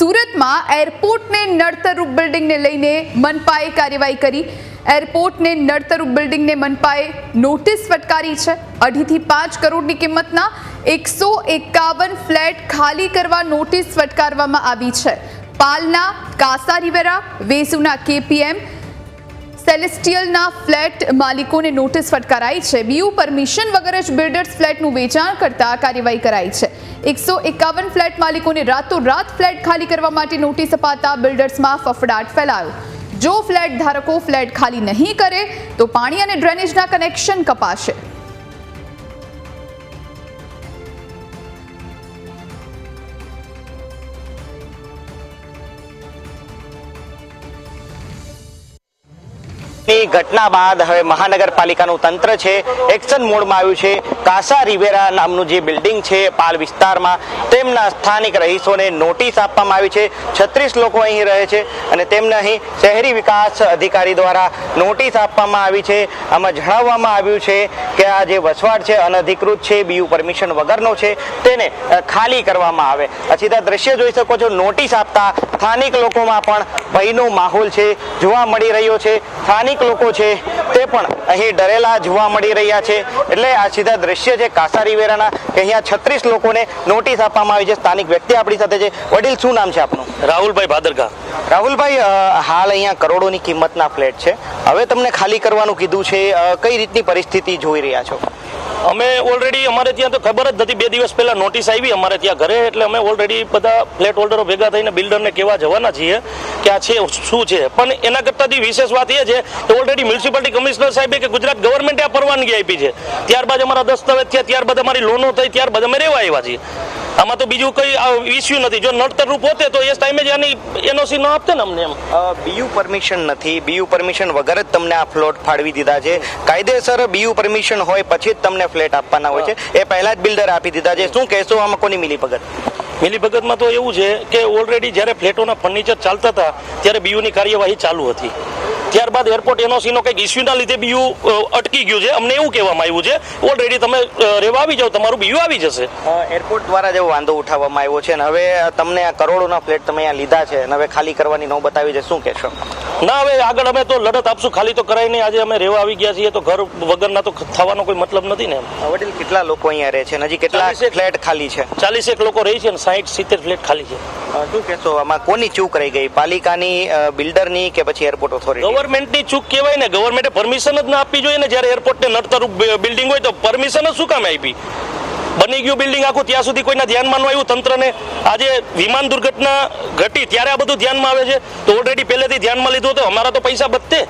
સુરતમાં એરપોર્ટને નડતરરૂપ બિલ્ડિંગને લઈને મનપાએ કાર્યવાહી કરી। એરપોર્ટને નડતરરૂપ બિલ્ડિંગને મનપાએ નોટિસ ફટકારી છે। 2.5 થી 5 કરોડની કિંમતના 151 ફ્લેટ ખાલી કરવા નોટિસ ફટકારવામાં આવી છે। પાલના કાસા રિવેરા, વેસુના KPM, સેલેસ્ટિયલના ફ્લેટ માલિકોને નોટિસ ફટકારાઈ છે। બીયુ પરમિશન વગર જ બિલ્ડર્સ ફ્લેટનું વેચાણ કરતા કાર્યવાહી કરાઈ છે। 151 ફ્લેટ માલિકોને રાતોરાત ફ્લેટ ખાલી કરવા માટે નોટિસ અપાતા બિલ્ડર્સમાં ફફડાટ ફેલાયો। જો ફ્લેટ ધારકો ફ્લેટ ખાલી નહીં કરે તો પાણી અને ડ્રેનેજના કનેક્શન કપાશે। ઘટના બાદ હવે મહાનગરપાલિકાનું તંત્ર છે એક્શન મોડમાં આવ્યું છે। કાસા રિવેરા નામનું જે બિલ્ડિંગ છે પાલ વિસ્તારમાં તેમના સ્થાનિક રહીશોને નોટિસ આપવામાં આવી છે। 36 લોકો અહીં રહે છે અને તેમને અહીં શહેરી વિકાસ અધિકારી દ્વારા નોટિસ આપવામાં આવી છે। આમાં જણાવવામાં આવ્યું છે કે આ જે વસવાટ છે અનધિકૃત છે, બીયુ પરમિશન વગરનો છે, તેને ખાલી કરવામાં આવે। સીધા દ્રશ્ય જોઈ શકો છો। નોટિસ આપતા સ્થાનિક લોકોમાં પણ ભયનો માહોલ છે જોવા મળી રહ્યો છે। સ્થાનિક લોકો છે તે પણ અહીં ડરેલા જોવા મળી રહ્યા છે। એટલે આ સીધા દ્રશ્ય છે કાસા રિવેરાના કે અહીંયા 36 લોકોને નોટિસ આપવામાં આવી છે। સ્થાનિક વ્યક્તિ આપણી સાથે છે। વડીલ, શું નામ છે આપનું? રાહુલભાઈ ભાદરકા। રાહુલભાઈ, હાલ અહીંયા કરોડોની કિંમતના ફ્લેટ છે, હવે તમને ખાલી કરવાનું કીધું છે, કઈ રીતની પરિસ્થિતિ જોઈ રહ્યા છો? અમે ઓલરેડી અમારે ત્યાં તો ખબર જ નથી, 2 દિવસ પહેલા નોટિસ આવી અમારે ત્યાં ઘરે, એટલે અમે ઓલરેડી બધા ફ્લેટ હોલ્ડરો ભેગા થઈને બિલ્ડરને કહેવા જવાના છીએ કે આ છે શું છે। પણ એના કરતાંથી વિશેષ વાત એ છે કે ઓલરેડી મ્યુનિસિપાલિટી કમિશનર સાહેબે કે ગુજરાત ગવર્મેન્ટે આ પરવાનગી આપી છે, ત્યારબાદ અમારા દસ્તાવેજ થયા, ત્યારબાદ અમારી લોનો થઈ, ત્યારબાદ અમે રહેવા આવ્યા છીએ। આમાં તો બીજું કઈ ઇસ્યુ નથી। જો નડતરરૂપ હોતે તો એ ટાઈમે જ આની NOC ન આપતે ને અમને। એમ બીયુ પરમિશન નથી, બીયુ પરમિશન વગર જ તમને આ પ્લોટ ફાળવી દીધા છે। કાયદેસર બીયુ પરમિશન હોય પછી જ તમને ફ્લેટ આપવાના હોય છે, એ પહેલા જ બિલ્ડર આપી દીધા છે। શું કહેશો આમાં કોની મિલીભગત? મિલીભગતમાં તો એવું છે કે ઓલરેડી જ્યારે ફ્લેટોના ફર્નિચર ચાલતા હતા ત્યારે બીયુની કાર્યવાહી ચાલુ હતી, ત્યારબાદ એરપોર્ટ NOC નો કંઈક ઇસ્યુના લીધે બીયુ અટકી ગયું છે। અમને એવું કહેવામાં આવ્યું છે ઓલરેડી તમે રહેવા આવી જાઓ, તમારું બીયુ આવી જશે। એરપોર્ટ દ્વારા જેવો વાંધો ઉઠાવવામાં આવ્યો છે અને હવે તમને આ કરોડોના ફ્લેટ તમે અહીંયા લીધા છે અને હવે ખાલી કરવાની નોબત આવી છે, શું કહેશો? ના, હવે આગળ અમે તો લડત આપશું, ખાલી તો કરાય નહીં। આજે અમે રહેવા આવી ગયા છીએ તો ઘર વગરના તો થવાનો કોઈ મતલબ નથી ને। વડીલ, કેટલા લોકો અહીંયા રહે છે? હજી કેટલા ફ્લેટ ખાલી છે? 41 લોકો રહી છે ને 60-70 ફ્લેટ ખાલી છે। શું કહેશો આમાં કોની ચૂક રહી ગઈ? પાલિકાની, બિલ્ડરની કે પછી એરપોર્ટ ઓથોરિટી? ગવર્મેન્ટની ચૂક કહેવાય ને। ગવર્મેન્ટે પરમિશન જ ના આપવી જોઈએ ને। જ્યારે એરપોર્ટને નડતરરૂપ બિલ્ડિંગ હોય તો પરમિશન જ શું કામ આપી? બની ગયું બિલ્ડિંગ આખું, ત્યાં સુધી કોઈના ધ્યાનમાં ન આવ્યું તંત્રને। આજે વિમાન દુર્ઘટના ઘટી ત્યારે આ બધું ધ્યાનમાં આવે છે, તો ઓલરેડી પહેલેથી ધ્યાનમાં લીધું તો અમારા તો પૈસા બચતે।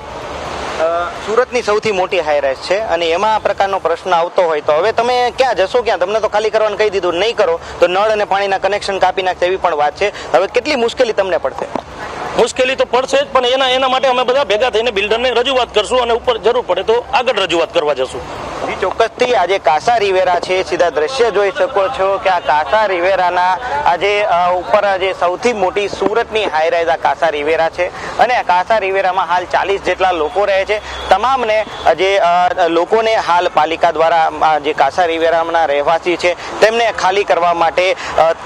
સુરતની સૌથી મોટી હાઈરાઈઝ છે અને એમાં આ પ્રકારનો પ્રશ્ન આવતો હોય તો હવે તમે ક્યાં જશો? ક્યાં? તમને તો ખાલી કરવાનું કહી દીધું, નહીં કરો તો નળ અને પાણીના કનેક્શન કાપી નાખશે એવી પણ વાત છે। હવે કેટલી મુશ્કેલી તમને પડશે? મુશ્કેલી તો પડશે જ, પણ એના માટે અમે બધા ભેગા થઈને બિલ્ડરને રજૂઆત કરશું અને ઉપર જરૂર પડે તો આગળ રજૂઆત કરવા જશું। ચોક્કસથી આજે કાસા રિવેરા છે, સીધા દ્રશ્ય જોઈ શકો છો કે આ કાસા રિવેરાના આજે ઉપર જે સૌથી મોટી સુરતની હાઈરાઈઝ આ કાસા રિવેરા છે અને આ કાસા રિવેરામાં હાલ 40 જેટલા લોકો રહે છે। તમામને જે લોકોને હાલ પાલિકા દ્વારા જે કાસા રિવેરાના રહેવાસી છે તેમને ખાલી કરવા માટે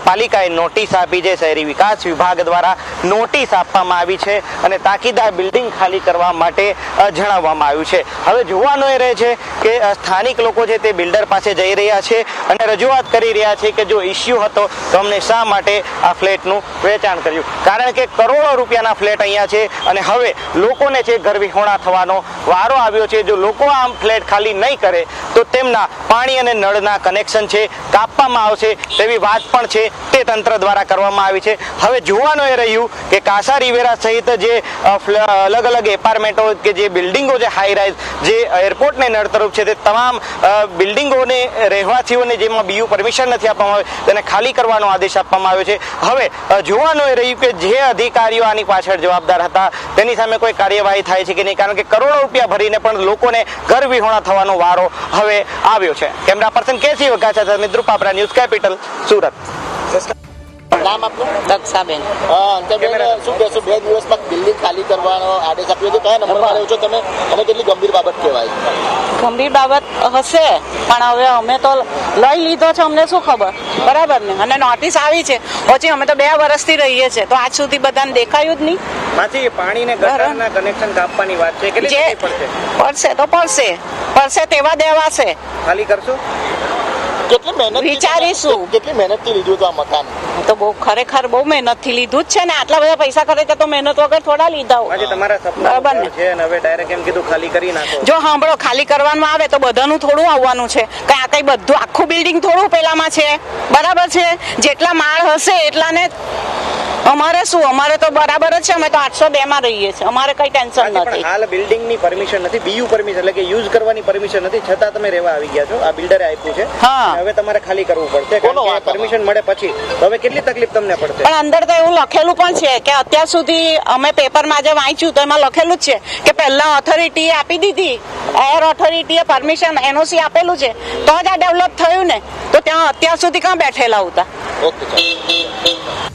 પાલિકાએ નોટિસ આપી છે। શહેરી વિકાસ વિભાગ દ્વારા નોટિસ આપવામાં આવી છે અને તાકીદા બિલ્ડિંગ ખાલી કરવા માટે જણાવવામાં આવ્યું છે। હવે જોવાનું એ રહે છે કે સ્થાનિક લોકો છે તે બિલ્ડર પાસે જઈ રહ્યા છે અને રજૂઆત કરી રહ્યા છે કે જો ઇસ્યુ હતો તો અમને શા માટે આ ફ્લેટનું વેચાણ કર્યું? કારણ કે કરોડો રૂપિયાના ફ્લેટ અહીંયા છે અને હવે લોકોને છે ઘર વિહોણા થવાનો વારો આવ્યો છે। જો લોકો આમ ફ્લેટ ખાલી નહીં કરે તો તેમના પાણી અને નળના કનેક્શન છે કાપવામાં આવશે તેવી વાત પણ છે તે તંત્ર દ્વારા કરવામાં આવી છે। હવે જોવાનું એ રહ્યું કે કાસા રિવેરા સહિત જે અલગ અલગ એપાર્ટમેન્ટો કે જે બિલ્ડિંગો છે હાઈરાઈઝ જે એરપોર્ટને નડતરરૂપ છે તે તમામ બિલ્ડિંગોને રહેવાસીઓને જેમાં બીયુ પરમિશન નથી આપવામાં આવે તેને ખાલી કરવાનો આદેશ આપવામાં આવ્યો છે। હવે જોવાનું એ રહ્યું કે જે અધિકારીઓ આની પાછળ જવાબદાર હતા તેની સામે કોઈ કાર્યવાહી થાય છે કે નહીં, કારણ કે કરોડો રૂપિયા ભરીને પણ લોકોને ઘર વિહોણા થવાનો વારો હવે આવ્યો છે। કેમેરા પર્સન KC વઘાસિયા સાથે મિત્ર પાપરા, ન્યૂઝ કેપિટલ, સુરત। નામ આપનું? દક્ષાબેન. અંકલબેન, શું કહેશો? 2 દિવસમાં બિલ્ડિંગ ખાલી કરવાનો આદેશ આપ્યો છે, કયા નંબરમાં રહ્યો છો તમે અને કેટલી ગંભીર બાબત કહેવાય? ગંભીર બાબત હશે, પણ હવે અમે તો લઈ લીધો છે, અમને શું ખબર, બરાબર ને? અને નોટિસ આવી છે પછી અમે તો 2 વર્ષથી રહીએ છીએ, તો આજ સુધી બધાને દેખાયું જ નહીં. માછી પાણી ને ગટરના કનેક્શન કાપવાની વાત છે, કેટલી જે તકલીફ પડશે? પડશે તો પડશે તેવા દેવાશે. ખાલી કરશો? કેટલી મહેનત વિચારીશું. કેટલી મહેનતથી લીધું હતું આ મકાન? તો બહુ ખરેખર બહુ મહેનતથી લીધું જ છે ને, આટલા બધા પૈસા ખર્ચે તો મહેનત વગર થોડા લીધા હોય. આજે તમારા સપના બરાબર ને? છે અને હવે ડાયરેક્ટ એમ કીધું ખાલી કરી નાખો. જો સાંભળો, ખાલી કરવાનું આવે તો બધાનું થોડું આવવાનું છે, કઈ આ કઈ બધું આખું બિલ્ડિંગ થોડું પેલામાં છે, બરાબર છે? જેટલા માળ હશે એટલાને અમારે શું, અમારે તો બરાબર જ છે, અમે તો 802 માં રહીએ છીએ, અમારે કઈ ટેન્શન આજે પણ નથી. હાલ બિલ્ડિંગ ની પરમિશન નથી, બીયુ પરમિશન એટલે કે યુઝ કરવાની પરમિશન નથી, છતાં તમે રહેવા આવી ગયા છો. આ બિલ્ડરે આપ્યું છે. હા. હવે તમારે ખાલી કરવું પડશે, કારણ કે પરમિશન મળે પછી તો હવે કેટલી તકલીફ તમને પડશે. પણ અંદર તો એવું લખેલું પણ છે કે અત્યાર સુધી અમે પેપરમાં જે વાંચ્યું તો એમાં લખેલું જ છે કે પહેલા ઓથોરિટીએ આપી દીધી, એર ઓથોરિટીએ પરમિશન એનઓસી આપેલું છે, તો જ આ ડેવલપ થયું ને, તો ત્યાં અત્યાર સુધી ક્યાં બેઠેલા હતા? ઓકે, ચાલો.